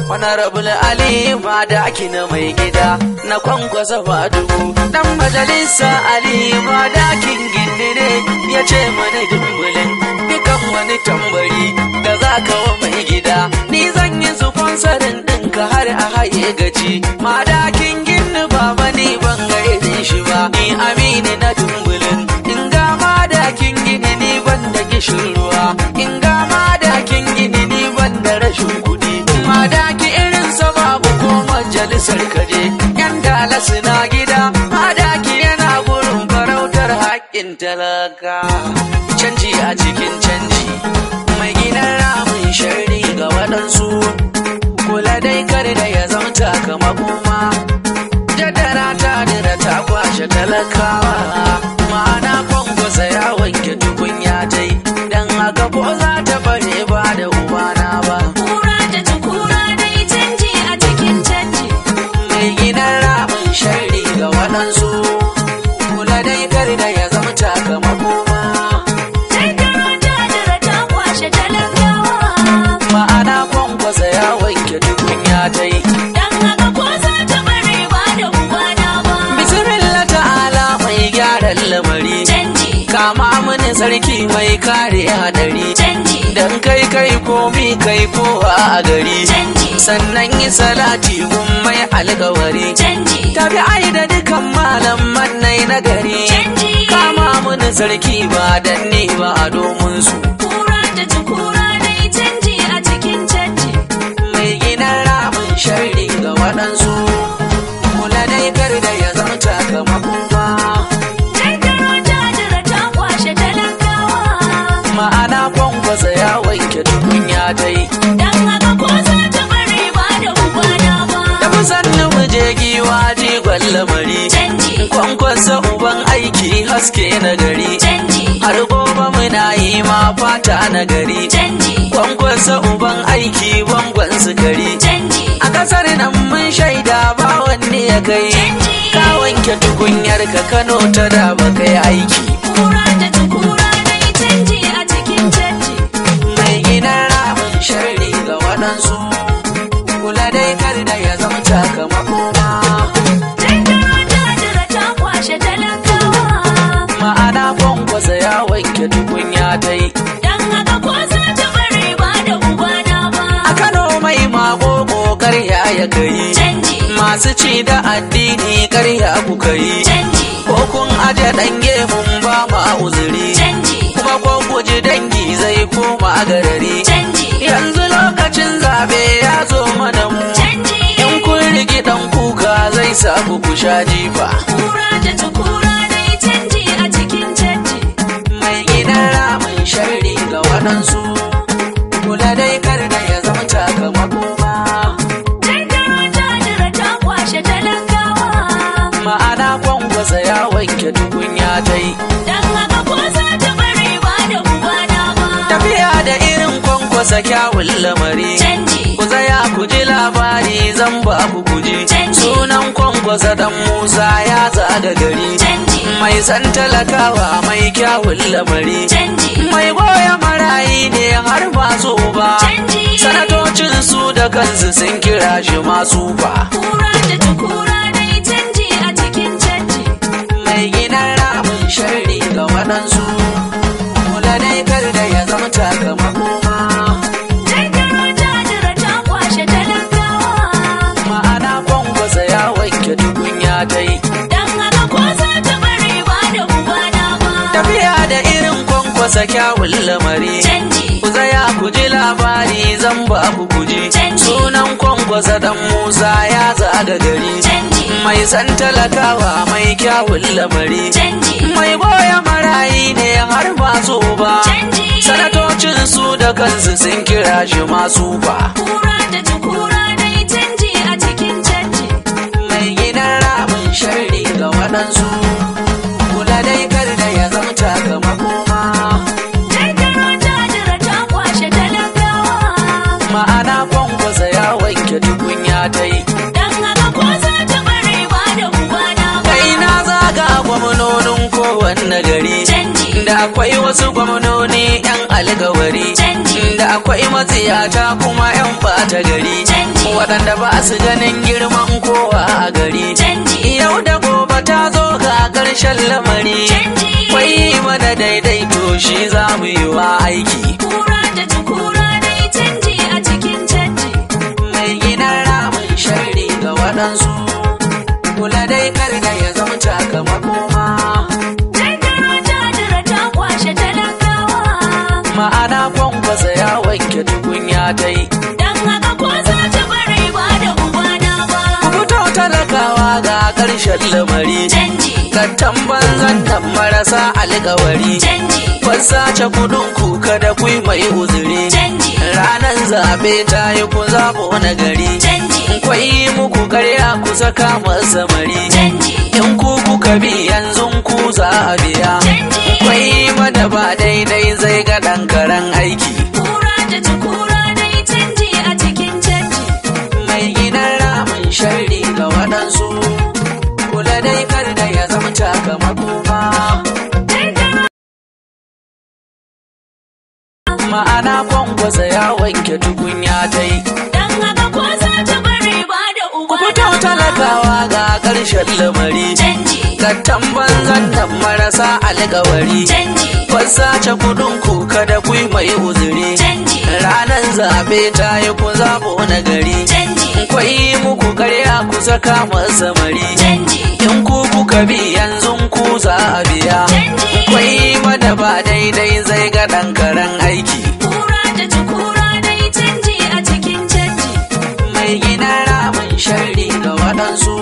Honorable Ali Madaki na mai gida na kwankwasa Fadugu. Dan majalisa Ali Madakin gindire ya ce mana dumbulin dukan wani tambari da za ka wa mai gida. Ni zan yi sponsorin ɗinka har a haye gaci. Madakin ginni baba ni ban ga irin shi ba. Ni Aminu na dumbulin in ga Madakin gini ni ban da gishin ruwa. In ga Madakin gini ni ban da rashin kuɗi. Madaki irin sa babu ko majalisar kaje. Yan dala suna gida. Madaki yana gurin farautar haƙƙin talaka. Canji a cikin canji. Mai gidan ramin shari ga waɗansu. Kula dai kar da ya zamta kama kuma. Jaddara ta dira ta kwashe talakawa. Ma'ana kwankwasa ya wanke tukunya ta yi. Dan haka ko za ta bare ba da ubana ba. Shari ga waɗansu kula dai kar da ya zama takamako ma. Jaddara ta kwashe talakawa. Ma'ana kwankwasa ya wanke tukunya ta yi. Dan haka ko za ta bare ba da ubana ba. Bismillah ta'ala mai gyaran lamari. Canji. Kama mini sarki mai kare hadari. Canji. Dan kai komi kai kowa a gari. Canji. Sannan yi salati gun mai alkawari. Canji. Tabi ai da dukan malaman nai na gari. Canji. Kama mini sarki ba dan ni ba a domin su. Kura da tukura dai canji a cikin canji. Mai gina ramin shari ga waɗansu. Kula dai kar da ya zama takamako ba. Jaddara ta kwashe talakawa. Ma'ana kwankwasa ya wanke tukunya ta yi. Dan haka ko za ta bare ba da ubana ba. Da musanni mu je giwa jigon lamari. Canji. Kwankwasa uban aiki haske na gari. Canji. Har gobe muna yi ma fata na gari. Canji. Kwankwasa uban aiki bangon sukari. Canji. A kasar nan mun shaida ba wanne ya kai. Canji. Ka wanke tukunyar ka Kano ta da ba kai aiki. Kura da tukura dai canji a cikin canji. Mai gina ramin shari ga waɗansu. Kula dai kar da ya zama takamako ma. Jaddara ta kwashe talakawa. Ma'ana kwankwasa ya wanke tukunya ta yi. Dan haka ko za ta bare ba da ubana ba. A Kano mai magogo karya ya kai. Canji. Masu ci da addini karya kuka yi. Canji. Ko kun aje ɗan gemun ba ma uzuri. Canji. Kuma ko guji dangi zai koma garari. Canji. Yanzu lokacin zabe ya zo mana mu. Canji. In kun rigi ɗan kuka zai sa ku sha jifa. Kura da tukura dai canji a cikin canji. Mai gidan ramin shari ga waɗansu. Kula dai kar da ya zama takamako ma. Jaddara ta kwashe talakawa. Ma'ana kwankwasa ya wanke tukunya ta yi. Dan haka ko za ta bare ba da ubana ba. Tafiya da irin kwankwasa kyawun lamari. Canji. Ku tsaya ku ji labari zan ba ku kuji. Sunan kwankwasa dan Musa ya zaga gari. Canji. Mai san talakawa mai kyawun lamari. Canji. Mai goya marayi ne har masu ba. Canji. Sanatocin su da kansu sun kira shi masu ba. Kura da tukura dai canji a cikin canji. Mai gina ramin shari ga waɗansu. Kula dai kar da ya zama takamako ma. Jaddara ta kwashe talakawa. Ma'ana kwankwasa ya wanke tukunya ta yi. Dan haka ko za ta bare ba da ubana ba. Tafiya da irin kwankwasa kyawun lamari. Canji. Ku tsaya ku ji labari zan ba ku kuji. Sunan kwankwasa dan Musa ya zaga gari. Canji. Mai san talakawa mai kyawun lamari. Canji. Mai goya marayi ne har masu ba. Canji. Sanatocin su da kansu sun kira shi masu ba. Kura da tukura dai canji a cikin canji. Mai gidan ramin shari ga waɗansu. Kula dai kar da ya zama takamako ma. Jaddara ta kwashe talakawa. Ma'ana kwankwasa ya wanke tukunya ta yi. Dan haka ko za ta bare ba da ubana ba. Kai na zaga gwamnonin kowanne gari. Canji. da akwai wasu gwamnoni yan alkawari, da akwai matsiyata kuma yan bata gari, waɗanda ba su ganin girman kowa a gari. Yau da gobe ta zo ga ƙarshen lamari, kwai mana daidaito shi za mu yi wa aiki. Kura da tukura dai canji a cikin canji. Mai gina ramin sharri ga waɗansu, kula dai kar da ya zama sakamako ma. Ta kwashe talakawa. Ma'ana kwankwasa ya wanke tukunya ta yi. Dan haka ko za ta bare ba da ubana ba. Ku fito talakawa ga ƙarshen lamari. Canji. Kattan banzan nan marasa alkawari. Canji. Fassace kudin ku kada ku yi mai uzuri. Canji. Ranar zaɓe ta yi ku zaɓo na gari. Canji. Kwai muku karya ku saka masa mari. Canji. In ku kuka bi yanzu ku za a biya. Canji. Kwai mana ba daidai zai ga ɗan karen aiki. Kura da tukura dai canji a cikin canji. Mai gidan ramin sharri ga waɗansu, kula dai kar da ya zama sakamako ma. Ma'ana kwankwasa ya wanke tukunya ta yi. Dan haka ko za ta bare ba da Ku ubana fito ba. talakawa ga ƙarshen lamari. Canji. Kattan banzan nan marasa alkawari. Canji. Fassace kudin ku kada ku yi mai uzuri. Canji. Ranar zaɓe ta yi ku zaɓo na gari. Canji. Kwai muku karya ku saka masa mari. Canji. In ku kuka bi yanzu ku za a biya. Canji. Kwai mana ba daidai zai ga ɗan karen aiki. Kura da tukura dai canji a cikin canji. Mai gina ramin sharri ga waɗansu,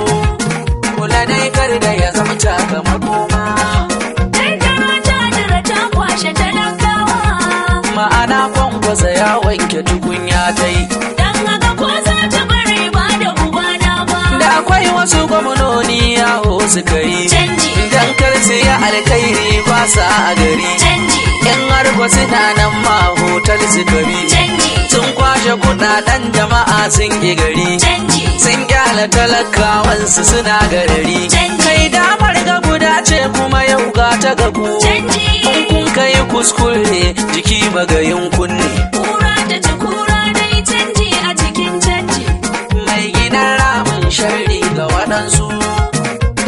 kula dai kar da ya zama sakamako ma. Ta kwashe talakawa. Ma'ana kwankwasa ya wanke tukunya ta yi. Dan haka ko za ta bare ba da ubana ba. Da akwai wasu gwamnoni yawo suka yi. Canji. Dan kar su yi alkhairi ba sa a gari. Canji. Yan harba suna nan ma hotel suka bi. Canji. Sun kwashe kudaden jama'a sun yi gari. Canji. Sun kyala talakawansu suna garari. Canji. Kai damar ga guda ce kuma yau ga ta gabu. Canji. In kun kai kuskure jiki magayin kunne. Kura da tukura dai canji a cikin canji. Mai gidan ramin sharri ga waɗansu,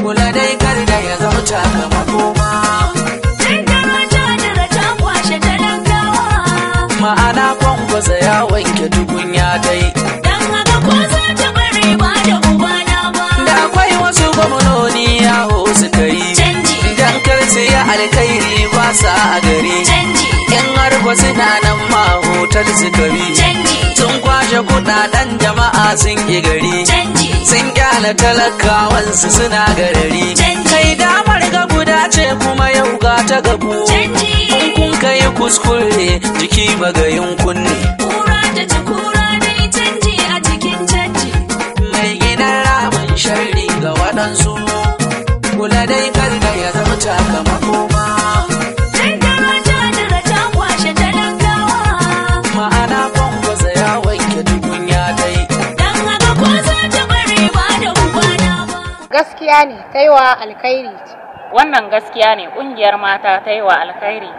kula dai kar da ya zama sakamako ma. Ta kwashe talakawa. Ma'ana kwankwasa ya wanke tukunya ta yi. Dan haka ko za ta bare ba da ubana ba. Da akwai wasu gwamnoni yawo suka yi. Canji. Dan kar su yi alkhairi ba sa a gari. Canji. Yan harba suna nan ma hotel suka bi. Canji. Sun kwashe kudaden jama'a sun yi gari. Canji. Sun kyala talakawansu suna garari. Canji. Kai damar ga guda ce kuma yau ga ta gabu. Canji. In kun kai kuskure jiki magayin kunne. Kura da tukura dai canji a cikin canji. Mai gidan ramin sharri ga waɗansu, kula dai kar da ya zama sakamako ma. Ta kwashe talakawa. Ma'ana kwankwasa ya wanke tukunya ta yi. Dan haka ko za ta bare ba da ubana ba. Gaskiya ne ta yi wa alkhairi. Wannan gaskiya ne, ƙungiyar mata ta yi wa alkhairi.